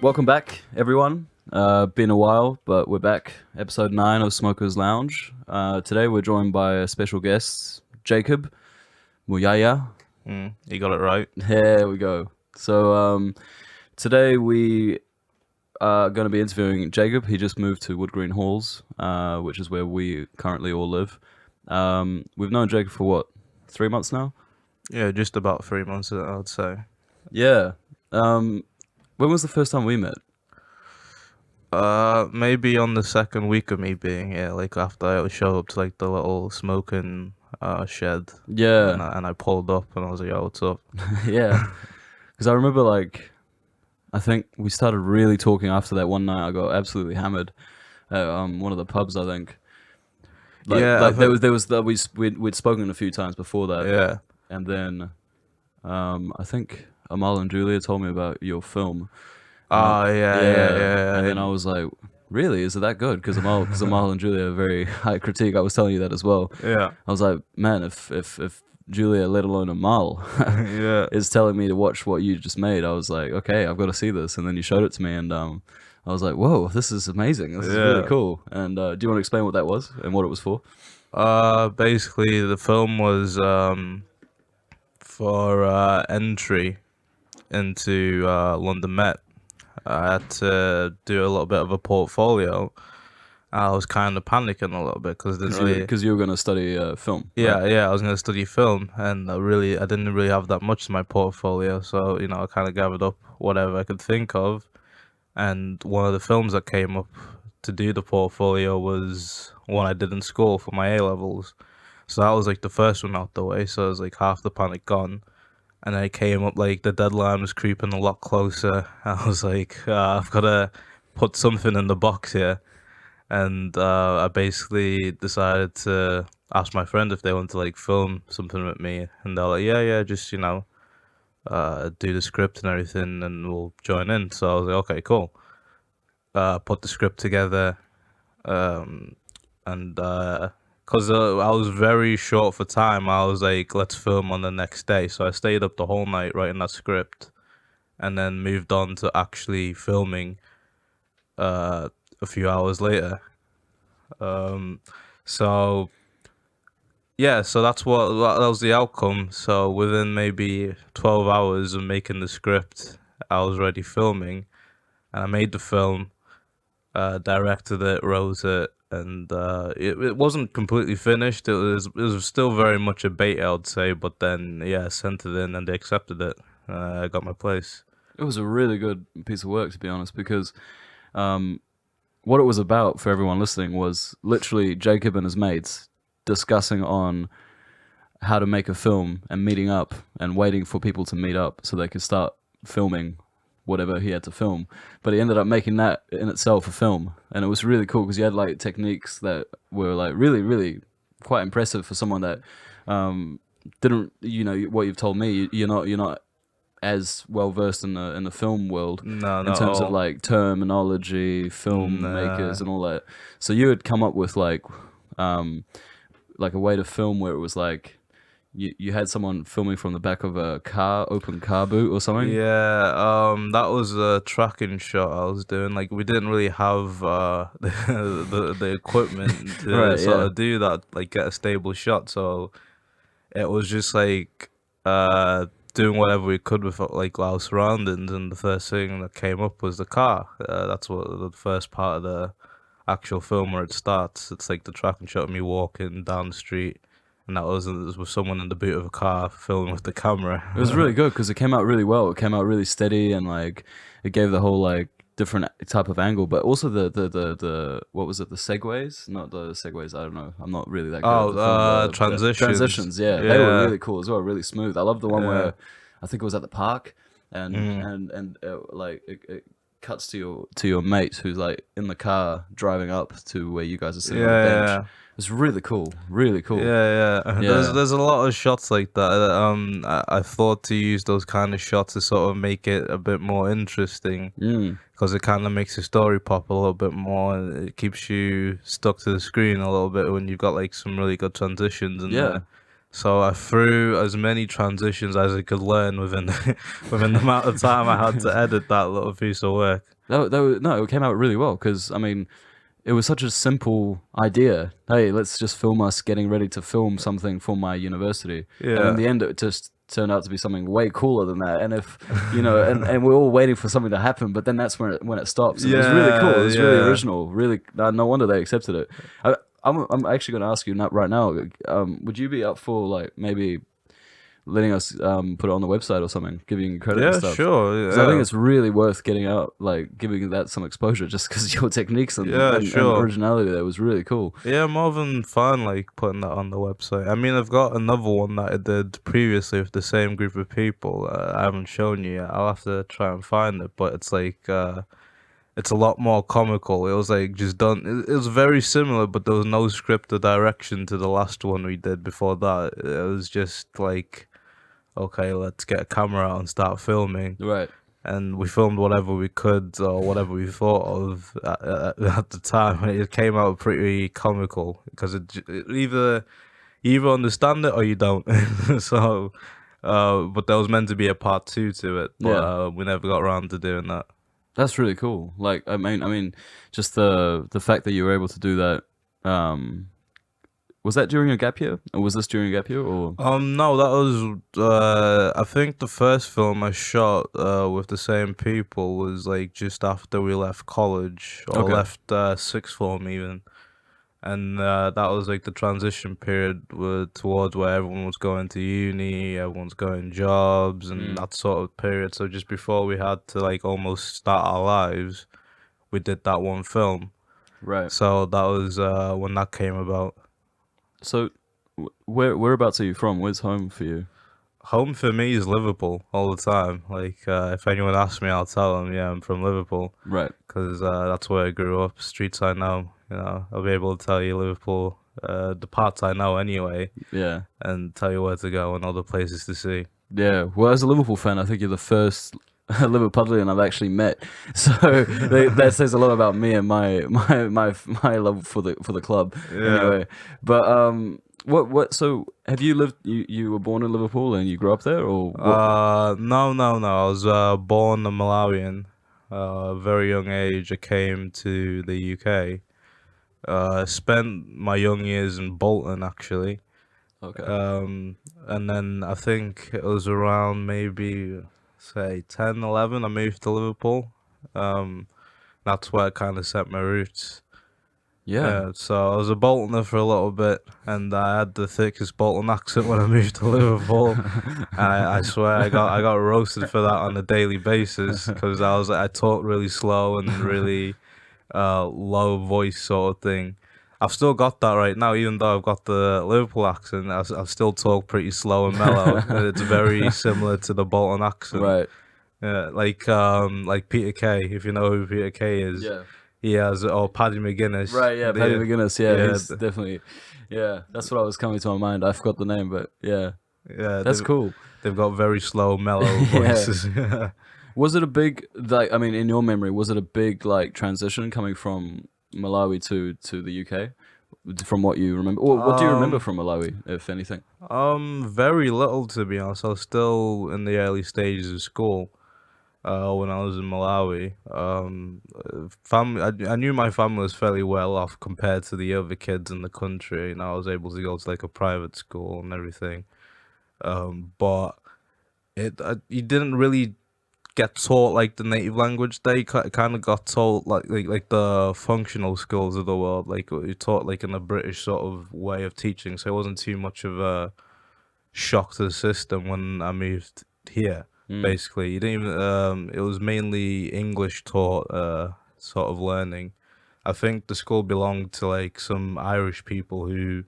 Welcome back, everyone. Been a while, but we're back. Episode 9 of Smokers Lounge. Today we're joined by a special guest, Jacob Muyaya. You got it right. There we go. So today we are going to be interviewing Jacob. He just moved to Wood Green Halls, which is where we currently all live. We've known Jacob for what, 3 months now? Yeah, just about 3 months, I'd say. Yeah. When was the first time we met? Maybe on the second week of me being here, like after I showed up to like the little smoking shed. Yeah. And I pulled up and I was like, yo, what's up? Yeah. Because I remember, like, I think we started really talking after that one night. I got absolutely hammered at one of the pubs, I think. We'd spoken a few times before that. Yeah. And then I think Amal and Julia told me about your film. Yeah. And then I was like, really? Is it that good? Because Amal and Julia are very high critique. I was telling you that as well. Yeah. I was like, man, if Julia, let alone Amal, Yeah. is telling me to watch what you just made, I was like, okay, I've got to see this. And then you showed it to me, and I was like, whoa, this is amazing. This is really cool. And do you want to explain what that was and what it was for? Basically, the film was for entry into London Met. I had to do a little bit of a portfolio. I was kind of panicking a little bit because you were going to study film. Yeah, right? yeah, I was going to study film, and I didn't really have that much in my portfolio, so I kind of gathered up whatever I could think of, and one of the films that came up to do the portfolio was one I did in school for my A levels, so that was like the first one out the way. So it was like half the panic gone. And then it came up, like, the deadline was creeping a lot closer. I was like, I've got to put something in the box here. And I basically decided to ask my friend if they want to, like, film something with me. And they're like, yeah, just, do the script and everything, and we'll join in. So I was like, okay, cool. Put the script together. Because I was very short for time, I was like, let's film on the next day. So I stayed up the whole night writing that script, and then moved on to actually filming a few hours later. So that was the outcome. So within maybe 12 hours of making the script, I was already filming, and I made the film, directed it, wrote it. And it wasn't completely finished. It was still very much a beta, I'd say. But then, I sent it in and they accepted it. I got my place. It was a really good piece of work, to be honest, because what it was about for everyone listening was literally Jacob and his mates discussing on how to make a film and meeting up and waiting for people to meet up so they could start filming whatever he had to film. But he ended up making that in itself a film, and it was really cool because he had like techniques that were like really, really quite impressive for someone that didn't, what you've told me, you're not as well versed in the film world in terms of like terminology, filmmakers and all that. So you had come up with like a way to film where it was like you had someone filming from the back of a open car boot or something? Yeah, that was a tracking shot I was doing. Like, we didn't really have the equipment to do that, like, get a stable shot. So it was just like doing whatever we could with like our surroundings. And the first thing that came up was the car. That's what the first part of the actual film where it starts. It's like the tracking shot of me walking down the street. And that was with someone in the boot of a car filming with the camera. It was really good because it came out really well. It came out really steady, and like it gave the whole like different type of angle. But also the what was it? The segues? Not the segues. I don't know. I'm not really that good. Oh, transitions. Transitions. Yeah, they were really cool as well. Really smooth. I love the one where I think it was at the park, and like it cuts to your mate who's like in the car driving up to where you guys are sitting on the bench. Yeah. It's really cool, really cool. Yeah. There's a lot of shots like that. I thought to use those kind of shots to sort of make it a bit more interesting, because it kind of makes the story pop a little bit more. And it keeps you stuck to the screen a little bit when you've got like some really good transitions in there. So I threw as many transitions as I could learn within within the amount of time I had to edit that little piece of work. No, it came out really well because I mean, it was such a simple idea. Hey, let's just film us getting ready to film something for my university, and in Yeah, the end, it just turned out to be something way cooler than that. And if you know, and we're all waiting for something to happen, but then that's when it stops. And it was really cool. It was really yeah. original. Really, no wonder they accepted it. I'm actually going to ask you right now. Would you be up for like maybe letting us put it on the website or something, giving you credit and Yeah, stuff? sure. Because I think Yeah, it's really worth getting out, like giving that some exposure, just because your techniques yeah, and sure. originality there was really cool. Yeah, more than fun, like putting that on the website. I mean, I've got another one that I did previously with the same group of people. I haven't shown you yet. I'll have to try and find it, but it's like it's a lot more comical. It was like just done. It was very similar, but there was no script or direction to the last one we did before that. It was just like, okay, let's get a camera out and start filming. Right. And we filmed whatever we could or whatever we thought of at the time. And it came out pretty comical because it you either understand it or you don't. So, but there was meant to be a part two to it, but Yeah. we never got around to doing that. That's really cool. Like, I mean, just the fact that you were able to do that. Was that during a gap year, or was this during a gap year, or? No, that was I think the first film I shot with the same people was like just after we left college or Okay. left sixth form even. And that was like the transition period towards where everyone was going to uni, everyone's going jobs, and that sort of period. So just before we had to like almost start our lives, we did that one film. Right. So that was when that came about. So, whereabouts are you from? Where's home for you? Home for me is Liverpool all the time. Like if anyone asks me, I'll tell them, yeah, I'm from Liverpool Right. because that's where I grew up. Streets I know, I'll be able to tell you Liverpool, the parts I know anyway, Yeah. and tell you where to go and other places to see. Yeah. Well, as a Liverpool fan, I think you're the first Liverpudlian I've actually met. So that says a lot about me and my love for the club. Yeah. Anyway, but what? So have you lived? You were born in Liverpool and you grew up there, or what? No, no, no. I was born a Malawian. Very young age, I came to the UK. Spent my young years in Bolton actually. Okay. And then I think it was around maybe say 10, 11. I moved to Liverpool. That's where I kind of set my roots. Yeah. So I was a Boltoner for a little bit, and I had the thickest Bolton accent when I moved to Liverpool. I swear I got roasted for that on a daily basis because I talked really slow and really low voice sort of thing. I've still got that right now, even though I've got the Liverpool accent. I still talk pretty slow and mellow. And it's very similar to the Bolton accent. Right. Yeah, like Peter Kay, if you know who Peter Kay is. Yeah. He has, or Paddy McGuinness. Right. Yeah. Paddy McGuinness. Yeah. yeah, He's definitely. Yeah. That's what I was coming to my mind. I forgot the name, but yeah. Yeah, That's cool. They've got very slow, mellow Yeah. voices. Was it a big, like, I mean, in your memory, was it a big like transition coming from Malawi to the UK? From what you remember, or what do you remember from Malawi, if anything? Very little to be honest. I was still in the early stages of school when I was in Malawi. Family, I knew my family was fairly well off compared to the other kids in the country. I was able to go to like a private school and everything. But you didn't really get taught like the native language. They kind of got taught like the functional skills of the world, like you taught like in a British sort of way of teaching. So it wasn't too much of a shock to the system when I moved here. Basically, you didn't even. It was mainly English taught sort of learning. I think the school belonged to like some Irish people who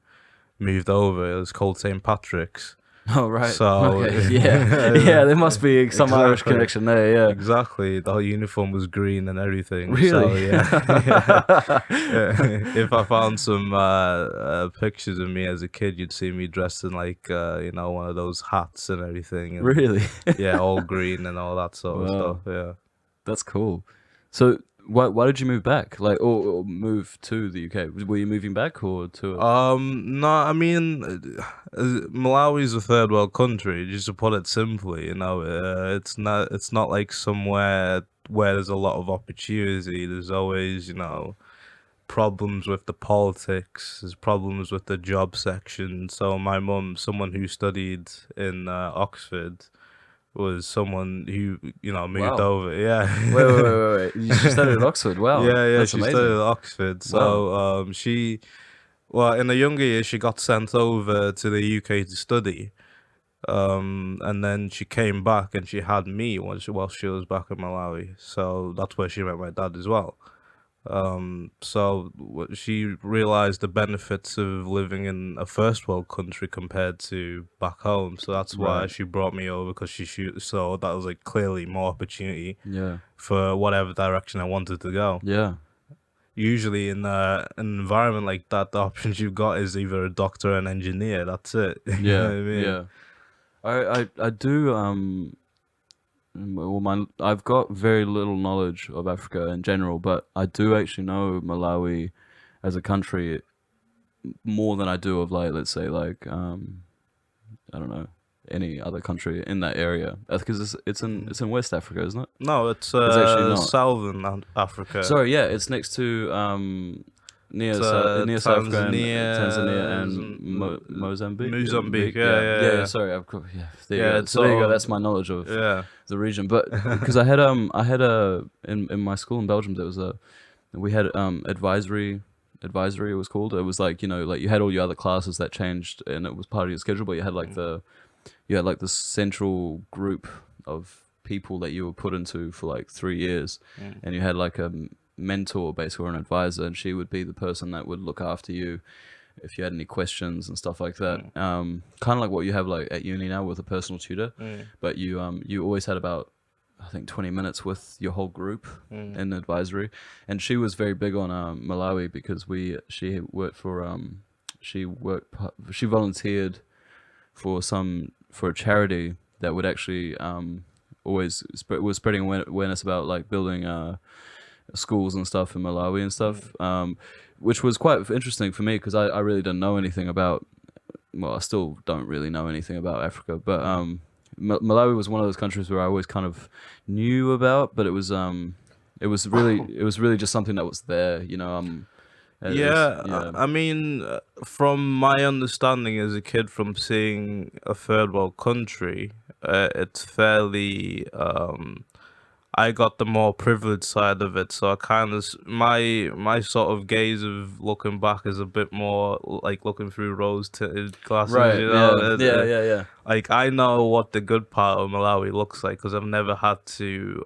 moved over. It was called St. Patrick's. Oh right. So Okay. Yeah. Yeah. There must be some Irish Exactly. connection there. Yeah. Exactly. The whole uniform was green and everything. Really? So, yeah. If I found some pictures of me as a kid, you'd see me dressed in like one of those hats and everything. And, Really. yeah, all green and all that sort of Wow. stuff. Yeah. That's cool. So Why did you move back? Like, or move to the UK? Were you moving back or to? No, I mean, Malawi's a third world country. Just to put it simply, it's not like somewhere where there's a lot of opportunity. There's always, problems with the politics. There's problems with the job section. So my mum, someone who studied in Oxford, was someone who moved Wow. over. Yeah. Wait. She studied at Oxford. Wow. Yeah, That's she studied amazing. at Oxford. So she well, in a younger year, she got sent over to the UK to study. And then she came back and she had me while she was back in Malawi. So that's where she met my dad as well. She realized the benefits of living in a first world country compared to back home. So that's why Right. she brought me over, because so that was like clearly more opportunity Yeah. for whatever direction I wanted to go. Yeah. Usually in an environment like that, the options you've got is either a doctor or an engineer. That's it. You know Yeah. what I mean? Yeah. I do well, I've got very little knowledge of Africa in general, but I do actually know Malawi as a country more than I do of, like, let's say, like, I don't know, any other country in that area, because it's in West Africa, isn't it? No, it's It's actually not. Southern Africa. Sorry, yeah, it's next to near It's near South Africa and Tanzania Tanzania, and Mozambique. Mozambique. Yeah. Sorry, I've got, yeah. There you Yeah, go. it's So there you go. all That's my knowledge of yeah. the region. But because I had a in my school in Belgium, there was we had advisory it was called. It was like, like you had all your other classes that changed and it was part of your schedule, but you had like the central group of people that you were put into for like 3 years, and you had like a mentor basically, or an advisor, and she would be the person that would look after you if you had any questions and stuff like that. Kind of like what you have like at uni now with a personal tutor, but you always had about, I think, 20 minutes with your whole group in advisory. And she was very big on Malawi, because she volunteered for a charity that would actually always was spreading awareness about like building schools and stuff in Malawi and stuff, which was quite interesting for me, because I really didn't know anything about, well, I still don't really know anything about Africa, but Malawi was one of those countries where I always kind of knew about, but it was really just something that was there, I mean, from my understanding as a kid from seeing a third world country, it's fairly I got the more privileged side of it, so I kind of my sort of gaze of looking back is a bit more like looking through rose-tinted glasses. Right. Yeah. Like, I know what the good part of Malawi looks like, because I've never had to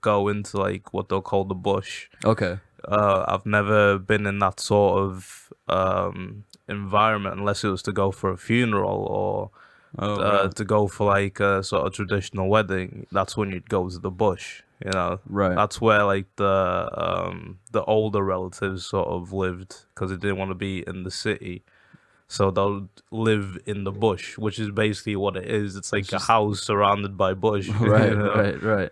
go into like what they'll call the bush. Okay. I've never been in that sort of environment unless it was to go for a funeral or Right. to go for like a sort of traditional wedding. That's when you'd go to the bush. Right. That's where like the older relatives sort of lived, because they didn't want to be in the city, so they'll live in the bush, which is basically what it is. It's like a house surrounded by bush. Right.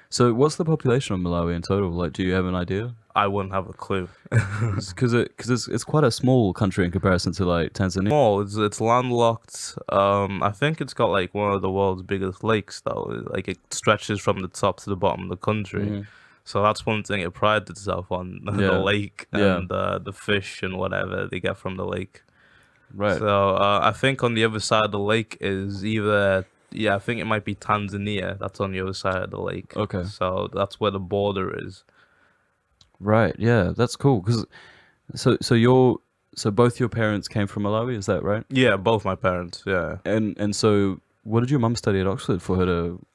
So what's the population of Malawi in total? Like, do you have an idea? I wouldn't have a clue. Because it's quite a small country in comparison to like Tanzania. Small. It's landlocked. I think it's got like one of the world's biggest lakes, though. Like, it stretches from the top to the bottom of the country. So that's one thing it prides itself on: the lake and the fish and whatever they get from the lake. Right. So I think on the other side of the lake is either, I think it might be Tanzania. That's on the other side of the lake. Okay. So that's where the border is. Right. Yeah, that's cool. Because so both your parents came from Malawi, is that right? Yeah, both my parents. Yeah. And so what did your mum study at Oxford for her to?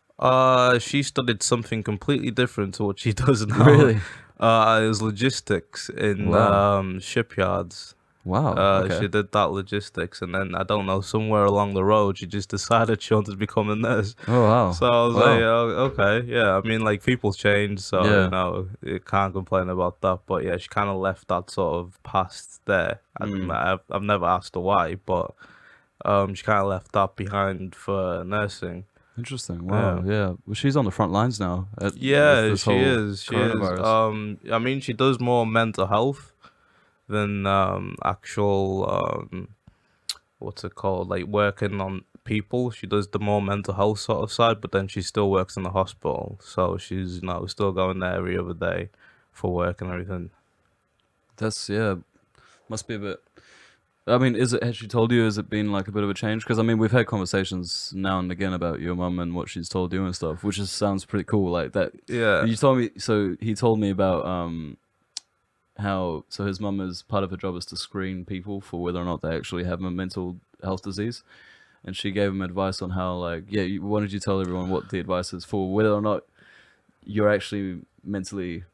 She studied something completely different to what she does now. Really? It was logistics in shipyards. Wow. Okay. She did that logistics, and then I don't know, somewhere along the road, she just decided she wanted to become a nurse. Oh wow. So I was like, oh, okay, yeah. I mean, like, people change, so you can't complain about that. But yeah, she kind of left that sort of past there. I've never asked her why, but she kind of left that behind for nursing. Interesting. Wow. Yeah. Well, she's on the front lines now with Yeah, this she whole is. She is. coronavirus. I mean, she does more mental health than actual what's it called? Like working on people. She does the more mental health sort of side, but then she still works in the hospital. So she's still going there every other day for work and everything. That's yeah. Must be a bit. I mean, is it? Has she told you? Has it been like a bit of a change? Because I mean, we've had conversations now and again about your mum and what she's told you and stuff, which sounds pretty cool. Like that. Yeah. You told me. So he told me about how so his mum is part of her job is to screen people for whether or not they actually have a mental health disease, and she gave him advice on how like why don't you tell everyone what the advice is for whether or not you're actually mentally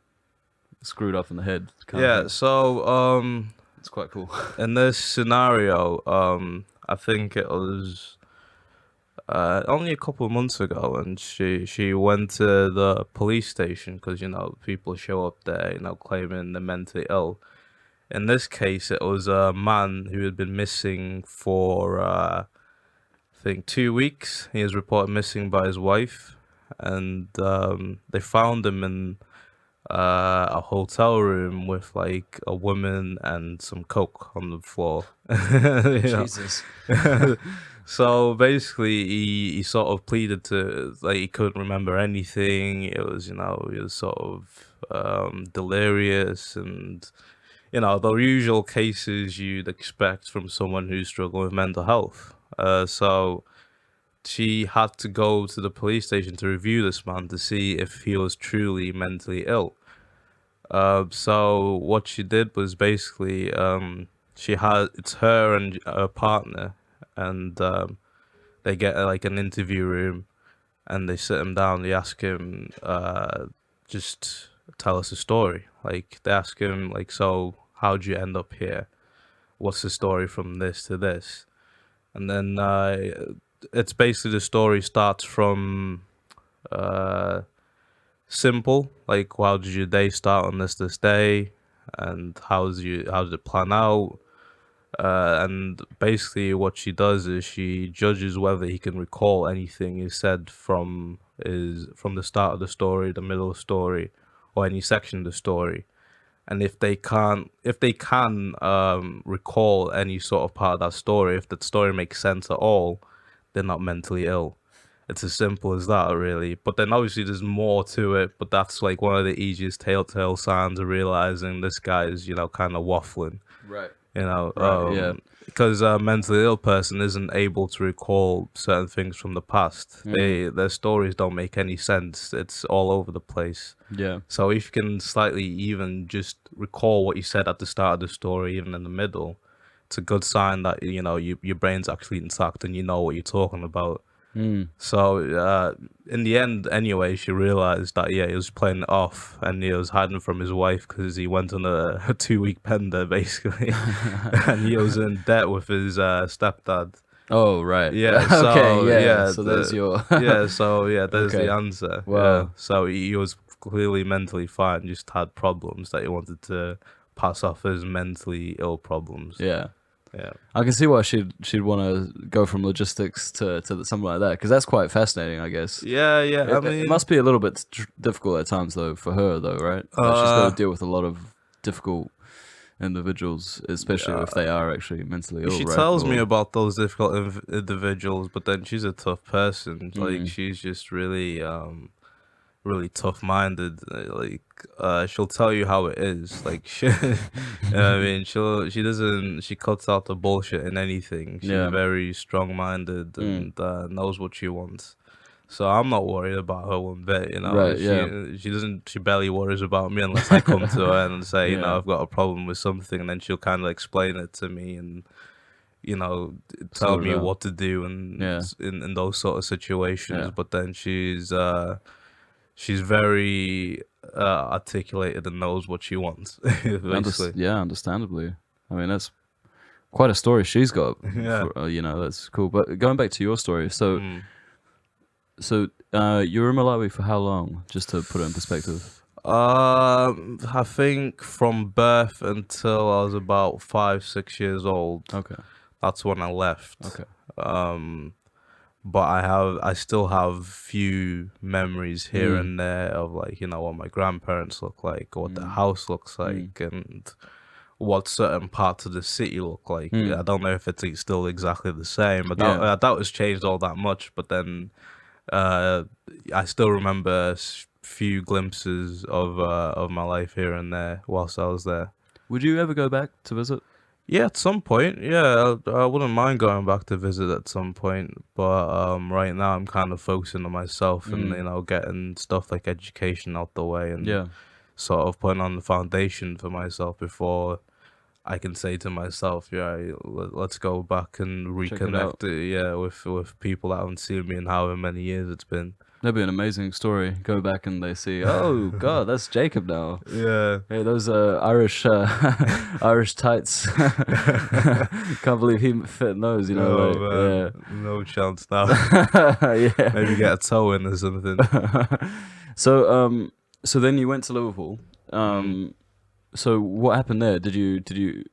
screwed up in the head kind of Yeah. thing. So It's quite cool. in this scenario, I think it was only a couple of months ago, and she went to the police station because people show up there, claiming they're mentally ill. In this case, it was a man who had been missing for I think 2 weeks. He was reported missing by his wife, and they found him in a hotel room with like a woman and some coke on the floor. Jesus. So basically, he sort of pleaded to like he couldn't remember anything. It was he was sort of delirious and the usual cases you'd expect from someone who's struggling with mental health. So she had to go to the police station to review this man to see if he was truly mentally ill. So what she did was basically it's her and her partner, and they get like an interview room, and they sit him down. They ask him just tell us a story. Like they ask him like, so how'd you end up here? What's the story from this to this? And then it's basically the story starts from simple, like how did your day start on this day, and how did it plan out? And basically, what she does is she judges whether he can recall anything he said from the start of the story, the middle of the story, or any section of the story. And if they can recall any sort of part of that story, if that story makes sense at all, they're not mentally ill. It's as simple as that, really. But then obviously there's more to it. But that's like one of the easiest telltale signs of realizing this guy is, kind of waffling. Right. Right, because a mentally ill person isn't able to recall certain things from the past. Their stories don't make any sense. It's all over the place. Yeah. So if you can slightly even just recall what you said at the start of the story, even in the middle, it's a good sign that your brain's actually intact and you know what you're talking about. So in the end, anyway, she realized that he was playing it off and he was hiding from his wife because he went on a 2-week bender basically, and he was in debt with his stepdad. Oh right. Yeah. So, okay. Yeah. So there's your. Yeah. So there's Okay. the answer. Wow. Yeah. So he was clearly mentally fine, just had problems that he wanted to pass off as mentally ill problems. Yeah. Yeah. I can see why she'd want to go from logistics to something like that because that's quite fascinating, I guess. Yeah. Yeah. It must be a little bit difficult at times though for her though, right? Like, she's got to deal with a lot of difficult individuals, especially if they are actually mentally ill. She right? tells me about those difficult individuals, but then she's a tough person. Like she's just really really tough-minded. Like she'll tell you how it is. Like she, I mean, she cuts out the bullshit in anything. She's very strong-minded and knows what she wants. So I'm not worried about her one bit. Right, She barely worries about me unless I come to her and say, I've got a problem with something, and then she'll kind of explain it to me and tell me what to do and in those sort of situations. But then she's very articulated and knows what she wants, basically. Understandably. I mean, that's quite a story she's got. Yeah. That's cool. But going back to your story, so you were in Malawi for how long? Just to put it in perspective. I think from birth until I was about 5-6 years old. Okay. That's when I left. Okay. but I still have few memories here Mm. and there of like, what my grandparents look like, what the Mm. house looks Mm. like, and what certain parts of the city look like. Mm. I don't know if it's still exactly the same. Yeah. I doubt it's changed all that much. But then uh, I still remember few glimpses of my life here and there whilst I was there. Would you ever go back to visit? Yeah, at some point, yeah, I wouldn't mind going back to visit at some point, but right now I'm kind of focusing on myself and Mm. getting stuff like education out the way and Yeah. sort of putting on the foundation for myself before I can say to myself, yeah, let's go back and Check it out. reconnect, yeah, with people that haven't seen me in however many years it's been. That'd be an amazing story. Go back and they see, oh God, that's Jacob now. Yeah. Hey, those Irish Irish tights. Can't believe he fit in those. You know, Oh like, man, no chance now. yeah. Maybe get a toe in or something. So then you went to Liverpool. Mm. So what happened there? Did you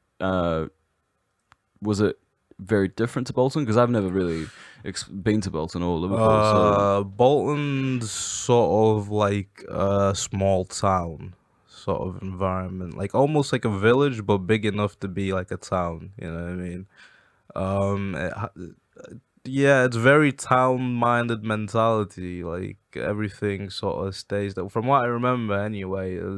was it very different to Bolton? Because I've never really been to Bolton or Liverpool. So Bolton's sort of like a small town sort of environment, like almost like a village, but big enough to be like a town. You know what I mean? Um, it ha- yeah, it's very town-minded mentality. Like everything sort of stays there. From what I remember, anyway, there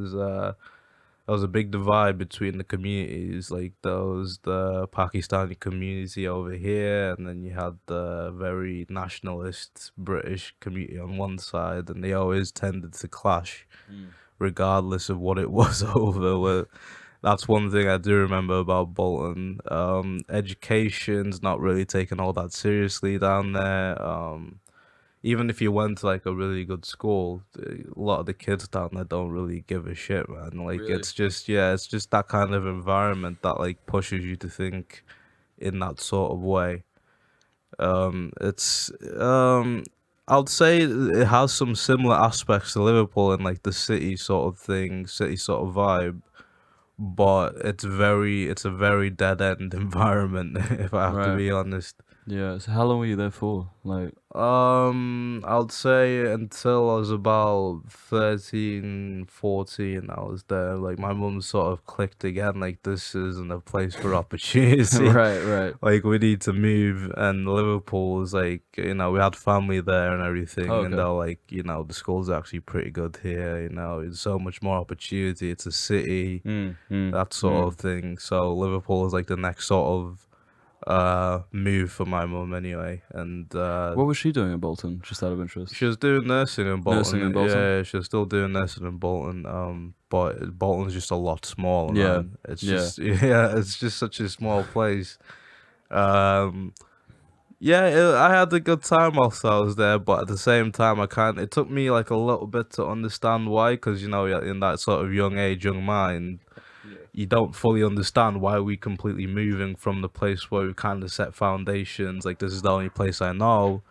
was a big divide between the communities. Like there was the Pakistani community over here, and then you had the very nationalist British community on one side, and they always tended to clash, mm, regardless of what it was over. That's one thing I do remember about Bolton. Education's not really taken all that seriously down there. Even if you went to like a really good school, a lot of the kids down there don't really give a shit, man. Like really, it's just that kind of environment that like pushes you to think in that sort of way. It's I'd say it has some similar aspects to Liverpool and like the city sort of thing, city sort of vibe, but it's a very dead end environment if I have to right? be honest. Yeah. So how long were you there for? Like, I'd say until I was about 13, 14, I was there. Like, my mum sort of clicked again, like, this isn't a place for opportunity. right, right. Like, we need to move. And Liverpool was like, we had family there and Oh, everything. And okay. they're like, the school's actually pretty good here. There's so much more opportunity. It's a city, Mm, mm, that sort mm. of thing. So, Liverpool is like the next sort of move for my mum anyway. And What was she doing in Bolton? Just out of interest. she was doing nursing in Nursing Bolton. in Bolton. Yeah, she was still doing nursing in Bolton. But Bolton's just a lot smaller, Yeah, man. It's yeah. just yeah, it's just such a small place. Um, yeah, I had a good time whilst I was there, but at the same time, I can't. It took me like a little bit to understand why, because you're in that sort of young age, young mind, Yeah. you don't fully understand why we completely moving from the place where we kind of set foundations. Like this is the only place I know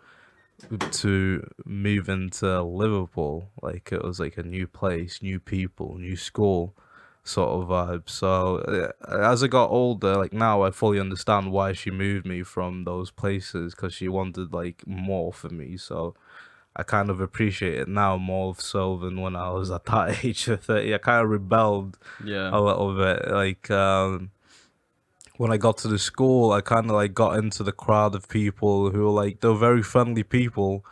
to move into Liverpool. Like it was like a new place, new people, new school sort of vibe. So as I got older, like now I fully understand why she moved me from those places because she wanted like more for me. So I kind of appreciate it now more so than when I was at that age of 30. I kind of rebelled Yeah. a little bit. Like when I got to the school, I kind of like got into the crowd of people who were like they were very friendly people,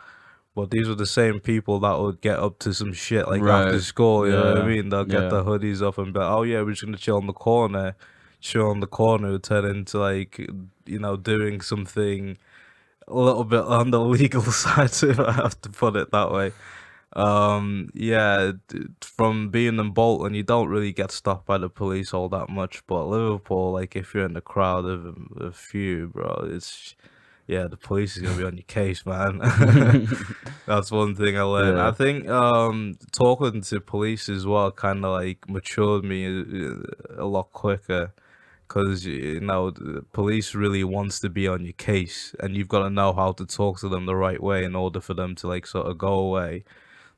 but these were the same people that would get up to some shit like after Right. school. You know what I Yeah. mean? They'll get Yeah. their hoodies up and be like, "Oh yeah, we're just gonna chill in the corner." Chill in the corner would turn into like doing something a little bit on the legal side, if I have to put it that way. Yeah, from being in Bolton, you don't really get stopped by the police all that much, but Liverpool, like if you're in the crowd of a few, bro, it's yeah, the police is gonna be on your case, man. That's one thing I learned. I Yeah. think talking to police as well kind of like matured me a lot quicker because the police really wants to be on your case, and you've got to know how to talk to them the right way in order for them to like sort of go away.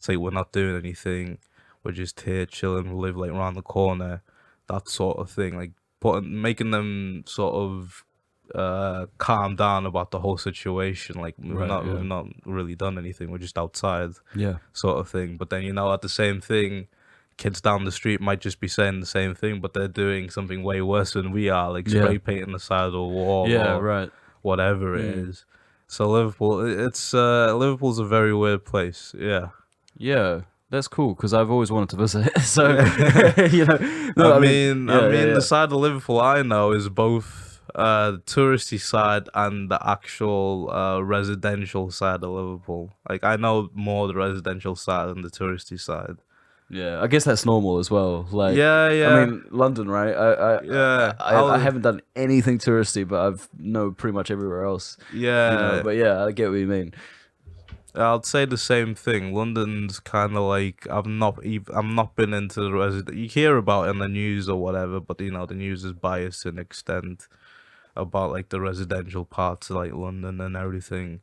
Say we're not doing anything, we're just here chilling. We live like around the corner, that sort of thing. Like making them sort of calm down about the whole situation. Like Right. we've not really done anything. We're just outside, Yeah. sort of thing. But then at the same thing, kids down the street might just be saying the same thing, but they're doing something way worse than we are, like Yeah. spray painting the side of the wall Yeah. or Right. whatever it Mm. is. So Liverpool, Liverpool's a very weird place. Yeah. Yeah. That's cool because I've always wanted to visit. So I no, mean, yeah, the side of Liverpool I know is both the touristy side and the actual residential side of Liverpool. Like I know more the residential side than the touristy side. yeah. I guess that's normal as well. Like, Yeah, I yeah, mean, London, right? I yeah. I haven't done anything touristy, but I've know pretty much everywhere else. Yeah, But yeah, I get what you mean. I'd say the same thing. London's kind of like I'm not been into the resident. You hear about it in the news or whatever, but the news is biased to an extent about like the residential parts of like London and everything.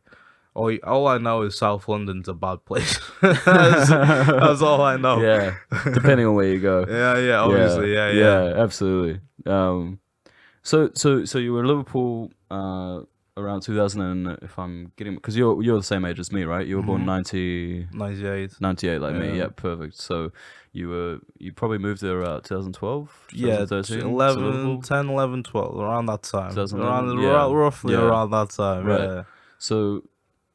All I know is South London's a bad place. That's all I know. Yeah, depending on where you go. Yeah, obviously, yeah. Yeah, absolutely. So you were in Liverpool around 2000, and if I'm getting, because you're the same age as me, right? You were born 98. 98 like me. Yeah. Yeah, perfect. So you probably moved there around 2012, Yeah, 2013, 11, 10, 11, 12, around that time. 2011, Roughly yeah. around that time, Right. yeah. So,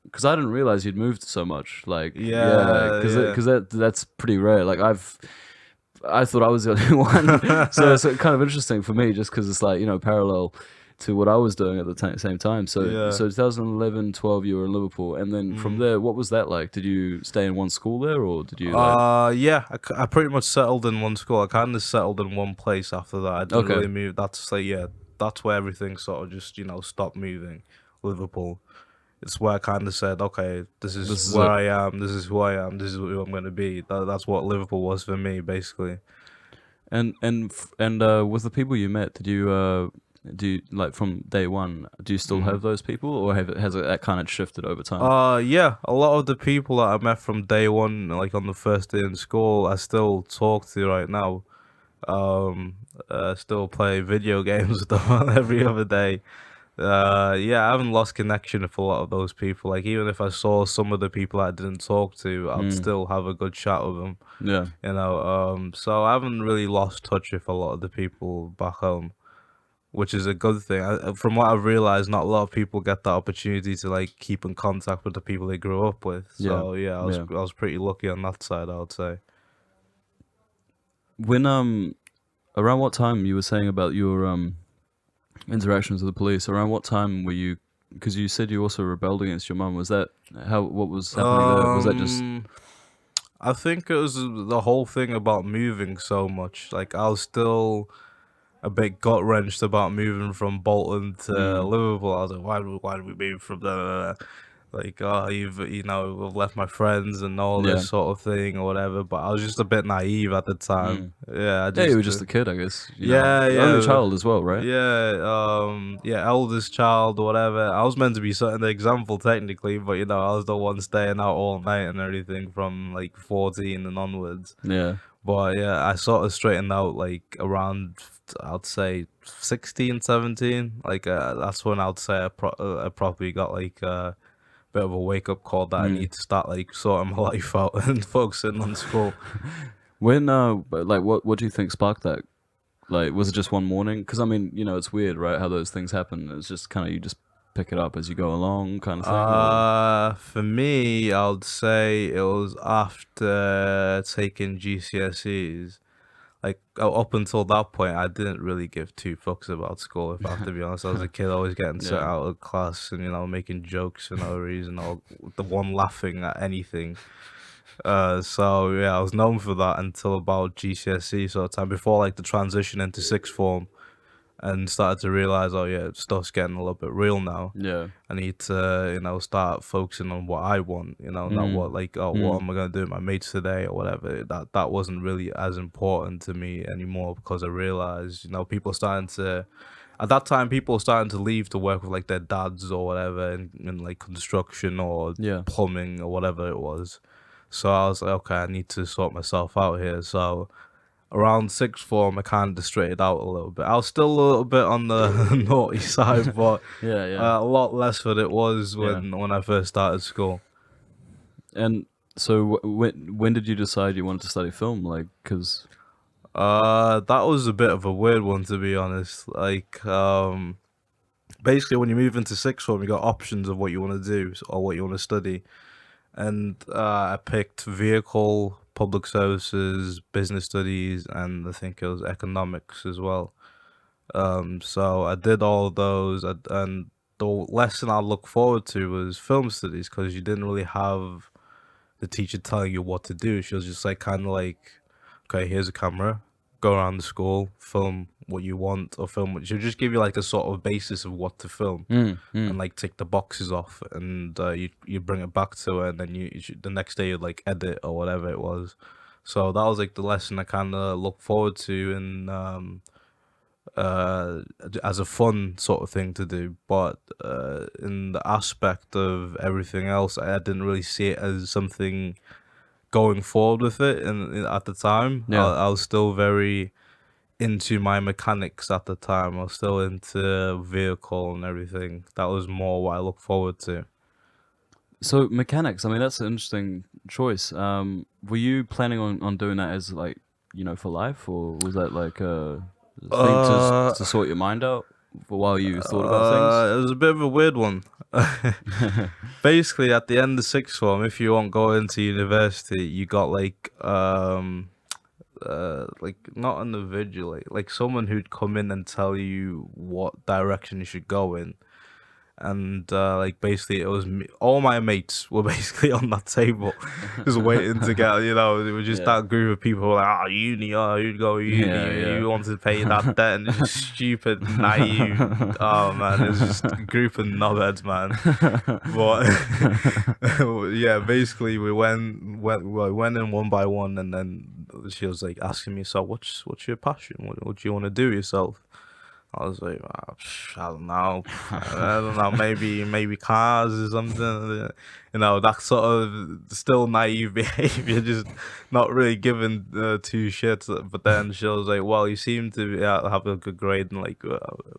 because I didn't realize you'd moved so much, like Yeah, because that's pretty rare. Like I thought I was the only one, so it's kind of interesting for me, just because it's like parallel to what I was doing at the same time. So Yeah. so 2011, 12, you were in Liverpool, and then from there, what was that like? Did you stay in one school there, or did you like? Yeah, I pretty much settled in one school. I kind of settled in one place after that. I didn't really move. That's like, yeah, that's where everything sort of just stopped moving. Liverpool. It's where I kind of said, okay, this is where I am. This is who I am. This is who I'm going to be. That's what Liverpool was for me, basically. And with the people you met, did you do you, like from day one? Do you still have those people, or has that kind of shifted over time? Yeah, a lot of the people that I met from day one, like on the first day in school, I still talk to right now. Still play video games with them every other day. Yeah, I haven't lost connection with a lot of those people. Like even if I saw some of the people I didn't talk to, I'd still have a good chat with them. Yeah. So I haven't really lost touch with a lot of the people back home, which is a good thing. From what I've realized, not a lot of people get that opportunity to like keep in contact with the people they grew up with. So yeah, I was pretty lucky on that side, I would say. When around what time you were saying about your interactions with the police? Around what time were you? Because you said you also rebelled against your mum. Was that what was happening there? Was that just? I think it was the whole thing about moving so much. Like I was still a bit gut wrenched about moving from Bolton to Liverpool. I was like, why did we move from the like, oh, we've left my friends and all this sort of thing or whatever. But I was just a bit naive at the time. Yeah, You were just a kid, I guess. Yeah. Only child as well, right? Yeah, eldest child or whatever. I was meant to be setting the example technically, but I was the one staying out all night and everything from like 14 and onwards. Yeah. But yeah, I sort of straightened out like around, I'd say 16, 17. Like that's when I'd say I probably got like bit of a wake up call that I need to start like sorting my life out and focusing on school. When like what do you think sparked that? Like, was it just one morning? Because I mean, it's weird, right? How those things happen. It's just kind of you just pick it up as you go along, kind of thing. For me, I would say it was after taking GCSEs. Like up until that point, I didn't really give two fucks about school. If I have to be honest, I was a kid always getting sent out of class and making jokes for no reason, or the one laughing at anything. So yeah, I was known for that until about GCSE sort of time, before like the transition into sixth form, and started to realize, oh yeah, stuff's getting a little bit real now. Yeah. I need to, start focusing on what I want, not what like, what am I gonna do with my mates today or whatever. That wasn't really as important to me anymore, because I realized, people starting to, at that time, people were starting to leave to work with like their dads or whatever in like construction or plumbing or whatever it was. So I was like, okay, I need to sort myself out here. So around sixth form, I kind of straightened out a little bit. I was still a little bit on the naughty side, but Yeah. a lot less than it was Yeah. when I first started school. And so when did you decide you wanted to study film? Like, because That was a bit of a weird one, to be honest. Like, basically, when you move into sixth form, you got options of what you want to do or what you want to study. And I picked vehicle, public services, business studies, and I think it was economics as well. So I did all of those, and the lesson I look forward to was film studies because you didn't really have the teacher telling you what to do. She was just like kind of like, okay, here's a camera, go around the school, film what you want, or film what she'll just give you like a sort of basis of what to film and like tick the boxes off, and you bring it back to her, and then the next day you like edit or whatever it was. So that was like the lesson I kind of look forward to, and uh, as a fun sort of thing to do. But in the aspect of everything else, I didn't really see it as something going forward with it. And at the time, yeah. I was still very into my mechanics at the time. I was still into vehicle and everything. That was more what I look forward to. So mechanics, I mean, that's an interesting choice. Were you planning on doing that as like, for life, or was that like a thing Uh, to sort your mind out for while you thought about things? it was a bit of a weird one. Basically, at the end of sixth form, if you won't go into university, you got like not an invigilate, like someone who'd come in and tell you what direction you should go in. And like basically it was me, all my mates were basically on that table just waiting to get, it was just Yeah. that group of people like, uni, you'd go uni, Yeah. you want to pay that debt, and it's just stupid, naive. Oh man, it's just a group of knobheads, man. But yeah, basically we went in one by one, and then she was like asking me, so what's your passion, what do you want to do yourself? I was like, I don't know, maybe cars or something, that sort of still naive behavior, just not really giving two shits. But then she was like, well, you seem to have a good grade in like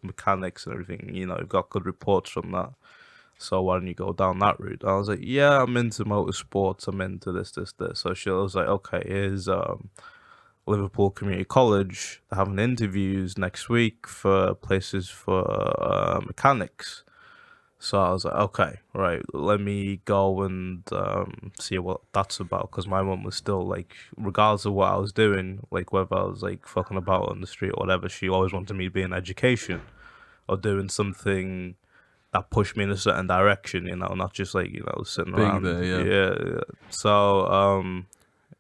mechanics and everything, you've got good reports from that. So why don't you go down that route? I was like, yeah, I'm into motorsports, I'm into this. So she was like, okay, here's Liverpool Community College. They're having interviews next week for places for mechanics. So I was like, okay, right, let me go and see what that's about. Because my mum was still like, regardless of what I was doing, like whether I was like fucking about on the street or whatever, she always wanted me to be in education or doing something that pushed me in a certain direction, not just like, sitting Being around. there, yeah. Yeah. So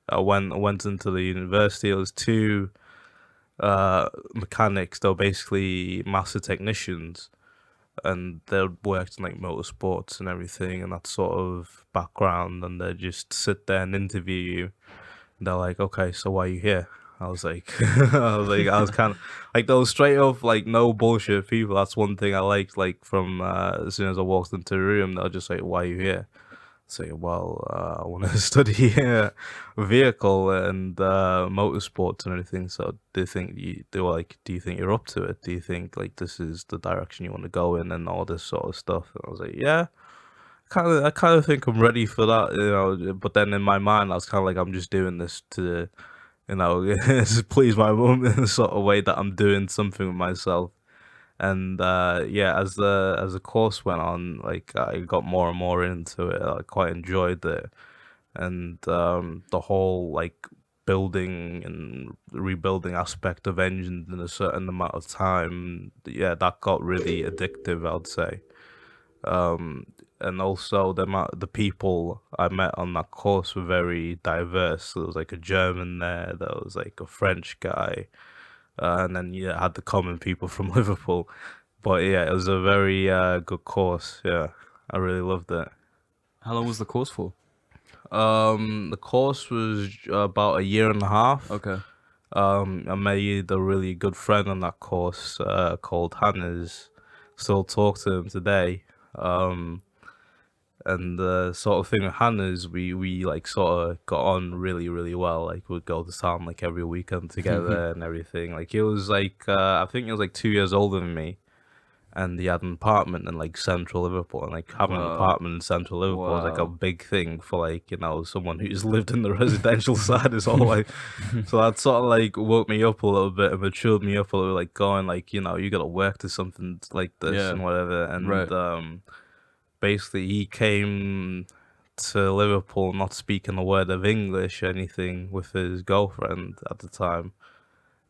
I went into the university. It was two mechanics. They were basically master technicians, and they worked in like motorsports and everything and that sort of background. And they just sit there and interview you. And they're like, "Okay, so why are you here?" I was like, I was kind of like those straight up like no bullshit people. That's one thing I liked. Like from as soon as I walked into the room, they'll just say, "Why are you here?" Say, well, I want to study vehicle and motorsports and everything. So they were like, do you think you're up to it? Do you think like this is the direction you want to go in and all this sort of stuff? And I was like, yeah, I kind of think I'm ready for that. But then in my mind, I was kind of like, I'm just doing this to, to please my mum in the sort of way that I'm doing something with myself. And yeah, as the course went on, like I got more and more into it. I quite enjoyed it, and the whole like building and rebuilding aspect of engines in a certain amount of time. Yeah, that got really addictive, I'd say. And also the people I met on that course were very diverse. There was like a German there, there was like a French guy, and then I had the common people from Liverpool. But yeah, it was a very good course. Yeah, I really loved it. How long was the course for? The course was about a year and a half. Okay. I made a really good friend on that course called Hannes. Still talk to him today. And the sort of thing with Hannah is we like sort of got on really, really well. Like we'd go to town like every weekend together and everything. Like he was like I think he was like 2 years older than me, and he had an apartment in like central Liverpool, and like having an Wow. apartment in central Liverpool is like a Wow. big thing for like, you know, someone who's lived in the residential side his whole life. So that sort of like woke me up a little bit and matured me up a little, like going like, you know, you gotta work to something like this Yeah. and whatever. And Right. basically he came to Liverpool not speaking a word of English or anything with his girlfriend at the time,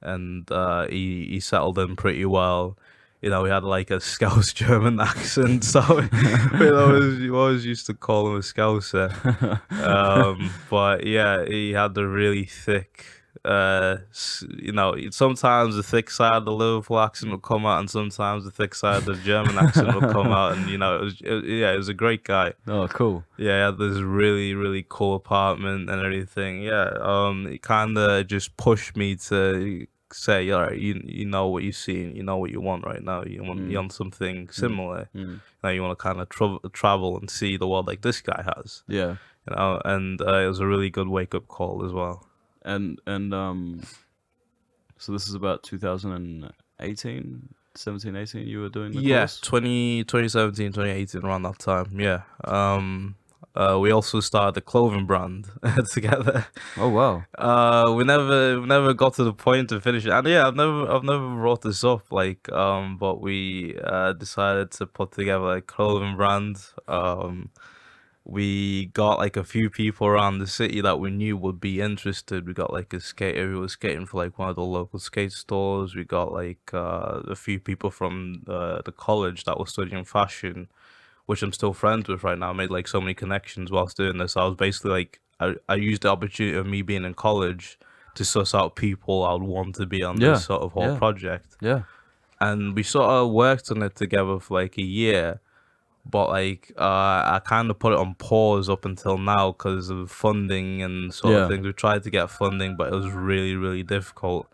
and he settled in pretty well. You know, he had like a Scouse German accent, so we always used to call him a Scouser. But yeah, he had a really thick, you know, sometimes the thick side of the Liverpool accent would come out, and sometimes the thick side of the German accent would come out, and you know, yeah, he was a great guy. Oh, cool. Yeah, he had this really, really cool apartment and everything. Yeah, it kind of just pushed me to say, all right, you know what you see, you know what you want right now. You want something similar. Now you want to kind of travel and see the world like this guy has. Yeah. You know, and it was a really good wake up call as well. And so this is about 2018, 17, 18. You were doing the course? 2017, 2018, around that time. Yeah. We also started a clothing brand together. Oh wow. We never got to the point to finish it. And yeah, I've never brought this up, like, but we decided to put together a clothing brand. We got like a few people around the city that we knew would be interested. We got like a skater who was skating for like one of the local skate stores. We got like a few people from the college that was studying fashion, which I'm still friends with right now. I made like so many connections whilst doing this. I was basically like, I used the opportunity of me being in college to suss out people I would want to be on this sort of whole project. Yeah. And we sort of worked on it together for like a year. But like I kind of put it on pause up until now because of funding and sort of things. We tried to get funding, but it was really, really difficult.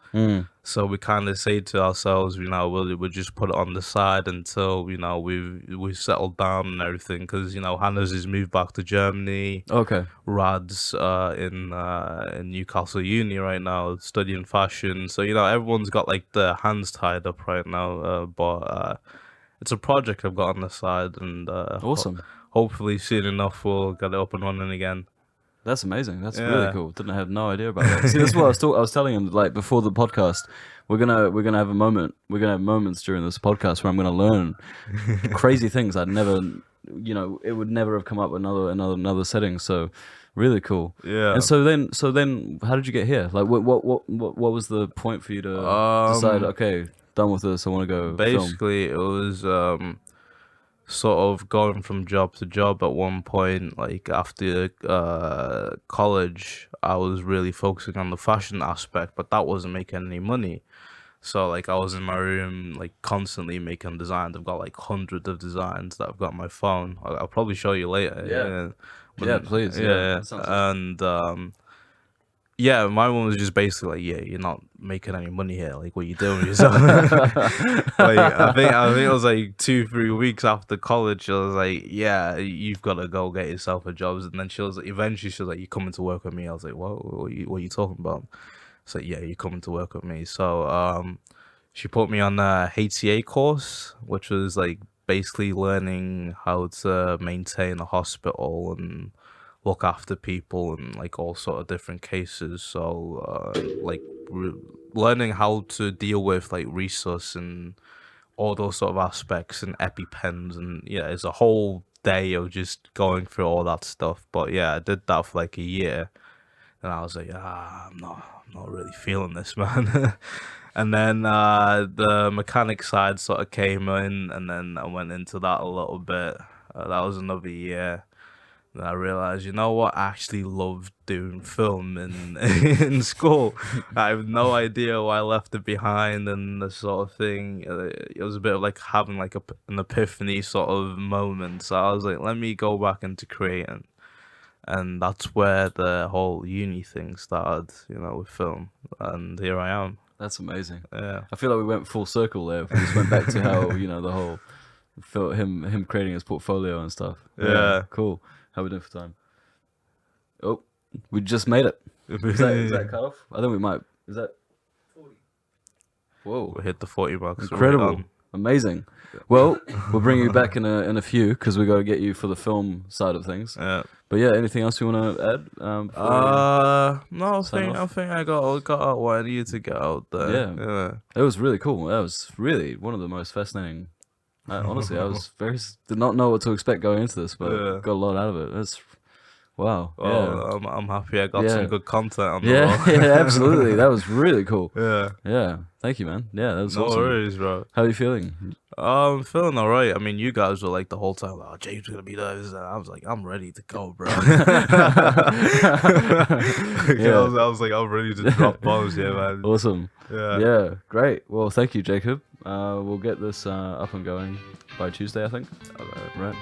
So we kind of say to ourselves, you know, we'll just put it on the side until, you know, we've settled down and everything. Because, you know, Hannah's has moved back to Germany. Okay. Rad's in Newcastle Uni right now studying fashion. So, you know, everyone's got like their hands tied up right now. But it's a project I've got on the side, and Awesome. Hopefully soon enough we'll get it up and running again. That's amazing. That's really cool. Didn't have no idea about that. See, that's what I was telling him, like before the podcast. We're gonna have a moment. We're gonna have moments during this podcast where I'm gonna learn crazy things I'd never, you know, it would never have come up in another setting. So, really cool. Yeah. And so then, how did you get here? Like, what was the point for you to decide? Okay, done with this. I want to go. Basically, it was sort of going from job to job. At one point, like after college, I was really focusing on the fashion aspect, but that wasn't making any money. So like I was in my room like constantly making designs. I've got like hundreds of designs that I've got on my phone. I'll probably show you later. Yeah, please. Yeah. And yeah, my one was just basically like, yeah, you're not making any money here. Like, what are you doing with yourself? Like, I think it was like 2-3 weeks after college. She was like, yeah, you've got to go get yourself a job. And then eventually she was like, you coming to work with me? I was like, what are you talking about? So yeah, you're coming to work with me. So she put me on a HCA course, which was like basically learning how to maintain a hospital and look after people and like all sort of different cases. So like learning how to deal with like resus and all those sort of aspects and EpiPens, and yeah, it's a whole day of just going through all that stuff. But yeah, I did that for like a year, and I was like, I'm not really feeling this, man. And then the mechanic side sort of came in, and then I went into that a little bit. That was another year. Then I realized, you know what? I actually love doing film in school. I have no idea why I left it behind and the sort of thing. It was a bit of like having like an epiphany sort of moment. So I was like, let me go back into creating. And that's where the whole uni thing started, you know, with film. And here I am. That's amazing. Yeah. I feel like we went full circle there. We just went back to how, you know, the whole him creating his portfolio and stuff. Yeah. Cool. How we doing for time? Oh, we just made it. Is that cut off? I think we might. Is that? 40. Whoa. We hit the 40 marks. Incredible. Amazing. Well, we'll bring you back in a few because we got to get you for the film side of things. Yeah. But yeah, anything else you want to add? No, I think I got out what I needed to get out there. Yeah. It was really cool. That was really one of the most fascinating. Honestly, I was did not know what to expect going into this, but got a lot out of it. That's wow. Well, I'm happy I got some good content on the yeah, absolutely. That was really cool. Yeah. Thank you, man. Yeah, that was No awesome. worries, bro. How are you feeling? I'm feeling alright. I mean, you guys were like the whole time, oh, James gonna be there. I was like, I'm ready to go, bro. I was like, I'm ready to drop bombs, yeah, man. Awesome. Yeah, great. Well, thank you, Jacob. We'll get this up and going by Tuesday, I think. Right.